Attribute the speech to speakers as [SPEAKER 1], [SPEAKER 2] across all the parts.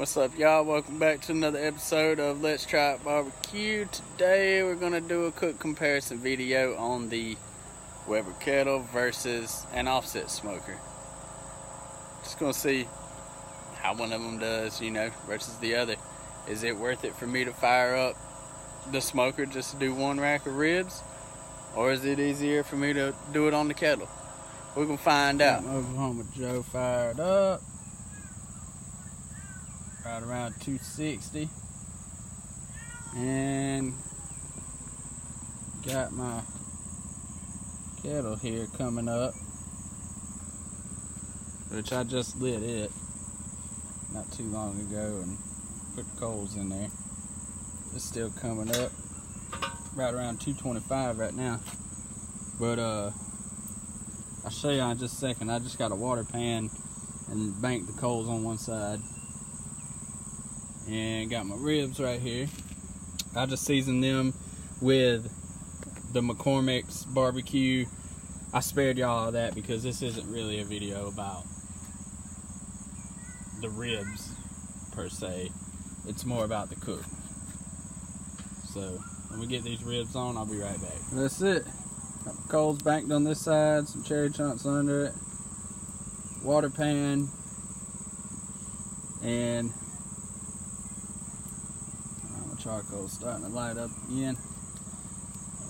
[SPEAKER 1] What's up, y'all? Welcome back to another episode of Let's Try It Barbecue. Today we're going to do a quick comparison video on the Weber Kettle versus an offset smoker. Just going to see how one of them does, versus the other. Is it worth it for me to fire up the smoker just to do one rack of ribs? Or is it easier for me to do it on the kettle? We're going to find out. Oklahoma Joe fired up. Right around 260. And got my kettle here coming up, which I just lit it not too long ago and put the coals in there. It's still coming up right around 225 right now. But I'll show you in just a second. I just got a water pan and banked the coals on one side. And got my ribs right here. I just seasoned them with the McCormick's barbecue. I spared y'all all that because this isn't really a video about the ribs per se. It's more about the cook. So when we get these ribs on, I'll be right back. That's it. Got my coals banked on this side, some cherry chunks under it, water pan, and charcoal starting to light up again.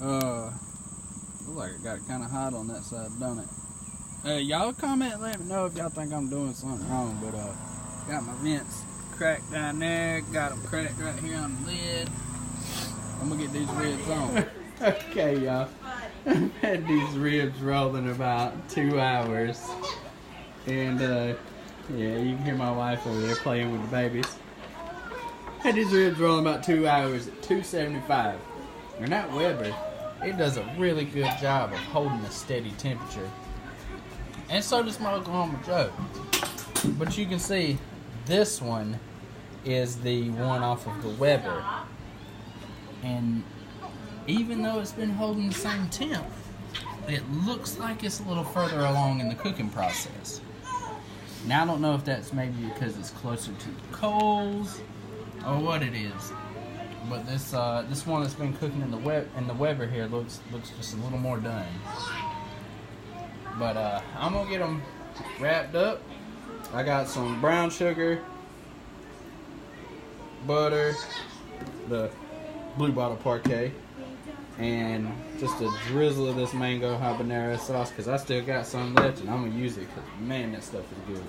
[SPEAKER 1] Looks like it got it kind of hot on that side, don't it? Y'all comment and let me know if y'all think I'm doing something wrong. But got my vents cracked down there, got them cracked right here on the lid. I'm gonna get these ribs on. Okay, y'all. I've had these ribs rolling about 2 hours, and yeah, you can hear my wife over there playing with the babies. Had these ribs rolling about 2 hours at 275. And that Weber, it does a really good job of holding a steady temperature. And so does my Oklahoma Joe. But you can see this one is the one off of the Weber. And even though it's been holding the same temp, it looks like it's a little further along in the cooking process. Now I don't know if that's maybe because it's closer to the coals or what it is, but this one that's been cooking in the Weber here looks just a little more done. But I'm gonna get them wrapped up. I got some brown sugar, butter, the Blue Bottle Parquet, and just a drizzle of this mango habanero sauce because I still got some left and I'm gonna use it because man, that stuff is good.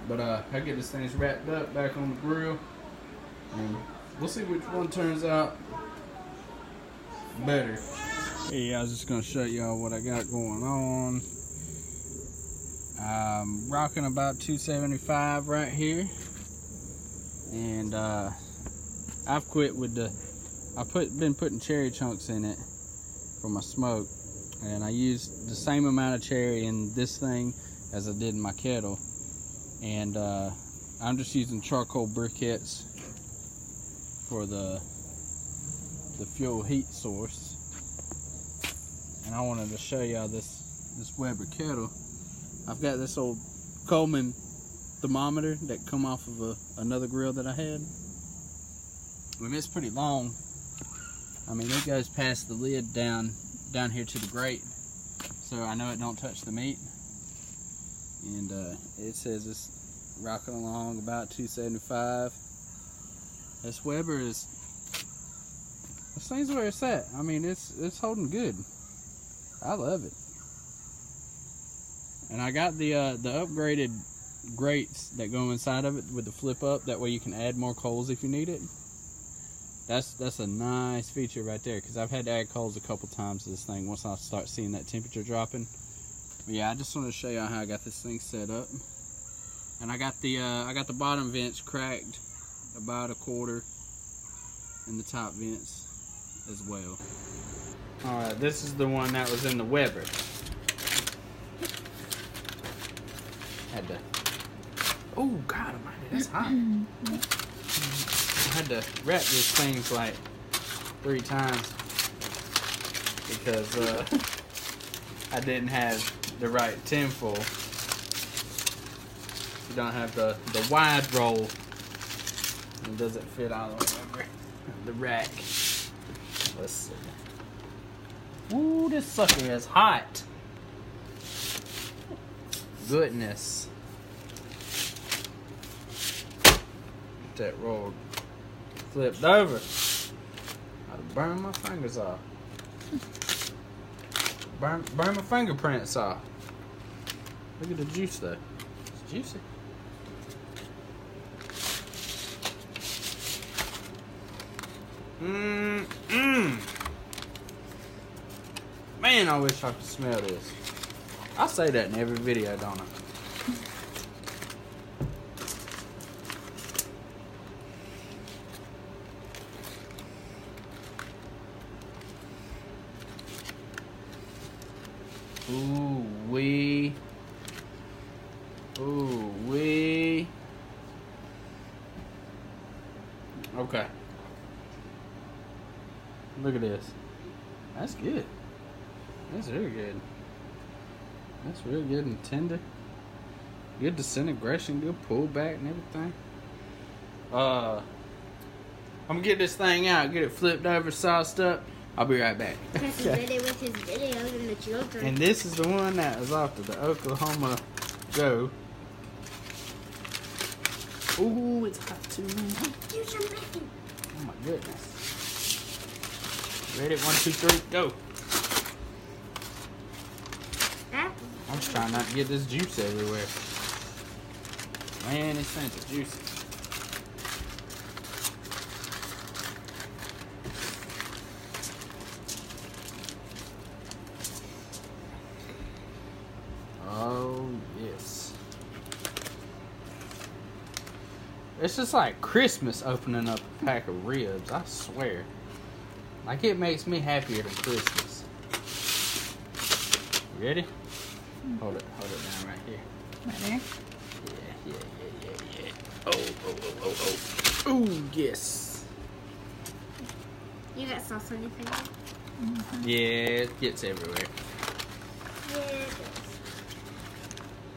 [SPEAKER 1] But I get this thing wrapped up back on the grill. And we'll see which one turns out better. Hey, I was just going to show y'all what I got going on. I'm rocking about 275 right here. And I've quit with been putting cherry chunks in it for my smoke. And I used the same amount of cherry in this thing as I did in my kettle. And I'm just using charcoal briquettes for the fuel heat source. And I wanted to show y'all this Weber kettle. I've got this old Coleman thermometer that come off of another grill that I had. I mean, it's pretty long. I mean, it goes past the lid down here to the grate, so I know it don't touch the meat. And it says it's rocking along about 275. This Weber this thing's where it's at. I mean, it's holding good. I love it. And I got the upgraded grates that go inside of it with the flip up. That way you can add more coals if you need it. That's a nice feature right there because I've had to add coals a couple times to this thing once I start seeing that temperature dropping. But yeah, I just wanted to show y'all how I got this thing set up. And I got the bottom vents cracked about a quarter, and the top vents as well. Alright, this is the one that was in the Weber. Had to, oh God almighty, that's hot. I had to wrap these things like 3 times because I didn't have the right tinfoil. You don't have the wide roll one doesn't fit all the way over the rack. Let's see. Ooh, this sucker is hot. Goodness. That roll flipped over. I'd burn my fingers off. Burn my fingerprints off. Look at the juice though. It's juicy. Man, I wish I could smell this. I say that in every video, don't I? Ooh wee. Ooh wee. Okay. Look at this. That's good. That's really good. That's real good and tender. Good disintegration, good pullback and everything. I'm gonna get this thing out, get it flipped over, sauced up. I'll be right back.
[SPEAKER 2] Okay. With his videos and the children.
[SPEAKER 1] And this is the one that was off to the Oklahoma Go. Ooh, it's hot too.
[SPEAKER 2] Do some bacon.
[SPEAKER 1] Oh my goodness. Ready? 1, 2, 3, go. I'm just trying not to get this juice everywhere. Man, this thing's juicy. Oh, yes. It's just like Christmas opening up a pack of ribs, I swear. Like, it makes me happier than Christmas. You ready? Hold it down right here.
[SPEAKER 2] Right there?
[SPEAKER 1] Yeah. Oh. Ooh, yes.
[SPEAKER 2] You got sauce on your finger?
[SPEAKER 1] Mm-hmm. Yeah, it gets everywhere.
[SPEAKER 2] Yeah, it does.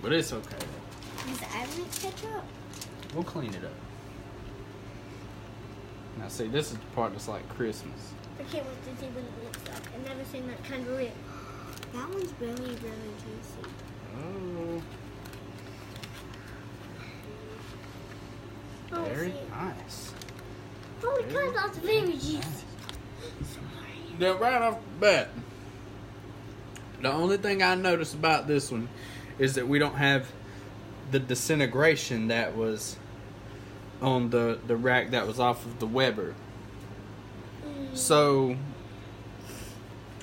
[SPEAKER 1] But it's okay.
[SPEAKER 2] Does Ivan ketchup?
[SPEAKER 1] We'll clean it up. Now see, this is the part that's like Christmas.
[SPEAKER 2] I can't wait to see what it looks like. I've never seen that kind of rib. That one's really, really juicy.
[SPEAKER 1] Oh. Very nice.
[SPEAKER 2] Holy cow, that's very juicy.
[SPEAKER 1] Nice. Now, right off the bat, the only thing I noticed about this one is that we don't have the disintegration that was on the rack that was off of the Weber. So,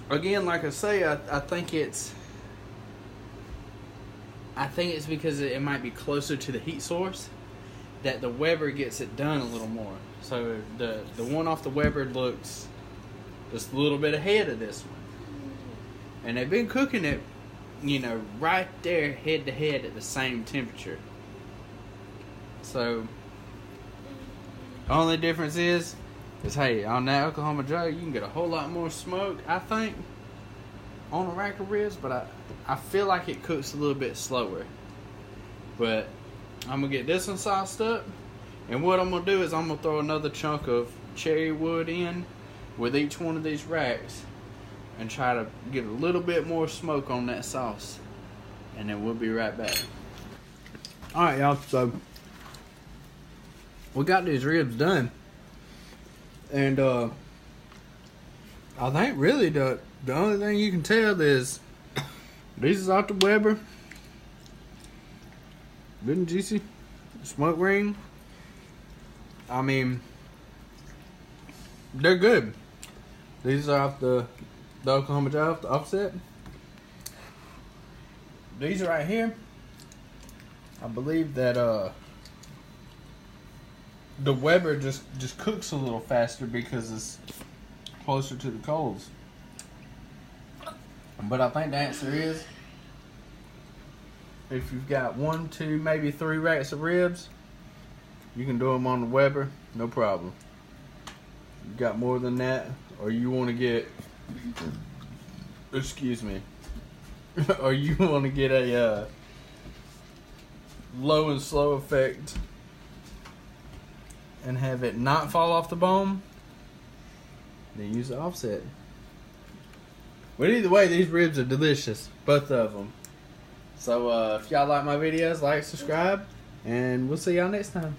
[SPEAKER 1] again, like I say, I think it's because it might be closer to the heat source that the Weber gets it done a little more. So the one off the Weber looks just a little bit ahead of this one. And they've been cooking it, right there head to head at the same temperature. So the only difference is hey, on that Oklahoma Joe, you can get a whole lot more smoke, I think, on a rack of ribs, but I feel like it cooks a little bit slower. But I'm going to get this one sauced up, and what I'm going to do is I'm going to throw another chunk of cherry wood in with each one of these racks and try to get a little bit more smoke on that sauce, and then we'll be right back. Alright, y'all, so we got these ribs done. And I think really the only thing you can tell is these is off the Weber. Good and juicy. Smoke ring. I mean, they're good. These are off the Oklahoma Joe, off the offset. These right here, I believe that the Weber just cooks a little faster because it's closer to the coals. But I think the answer is, if you've got 1, 2, maybe 3 racks of ribs, you can do them on the Weber, no problem. You got more than that, or you want to get, excuse me, or you want to get a low and slow effect and have it not fall off the bone, then use the offset. But either way, these ribs are delicious, both of them. So if y'all like my videos, like, subscribe, and we'll see y'all next time.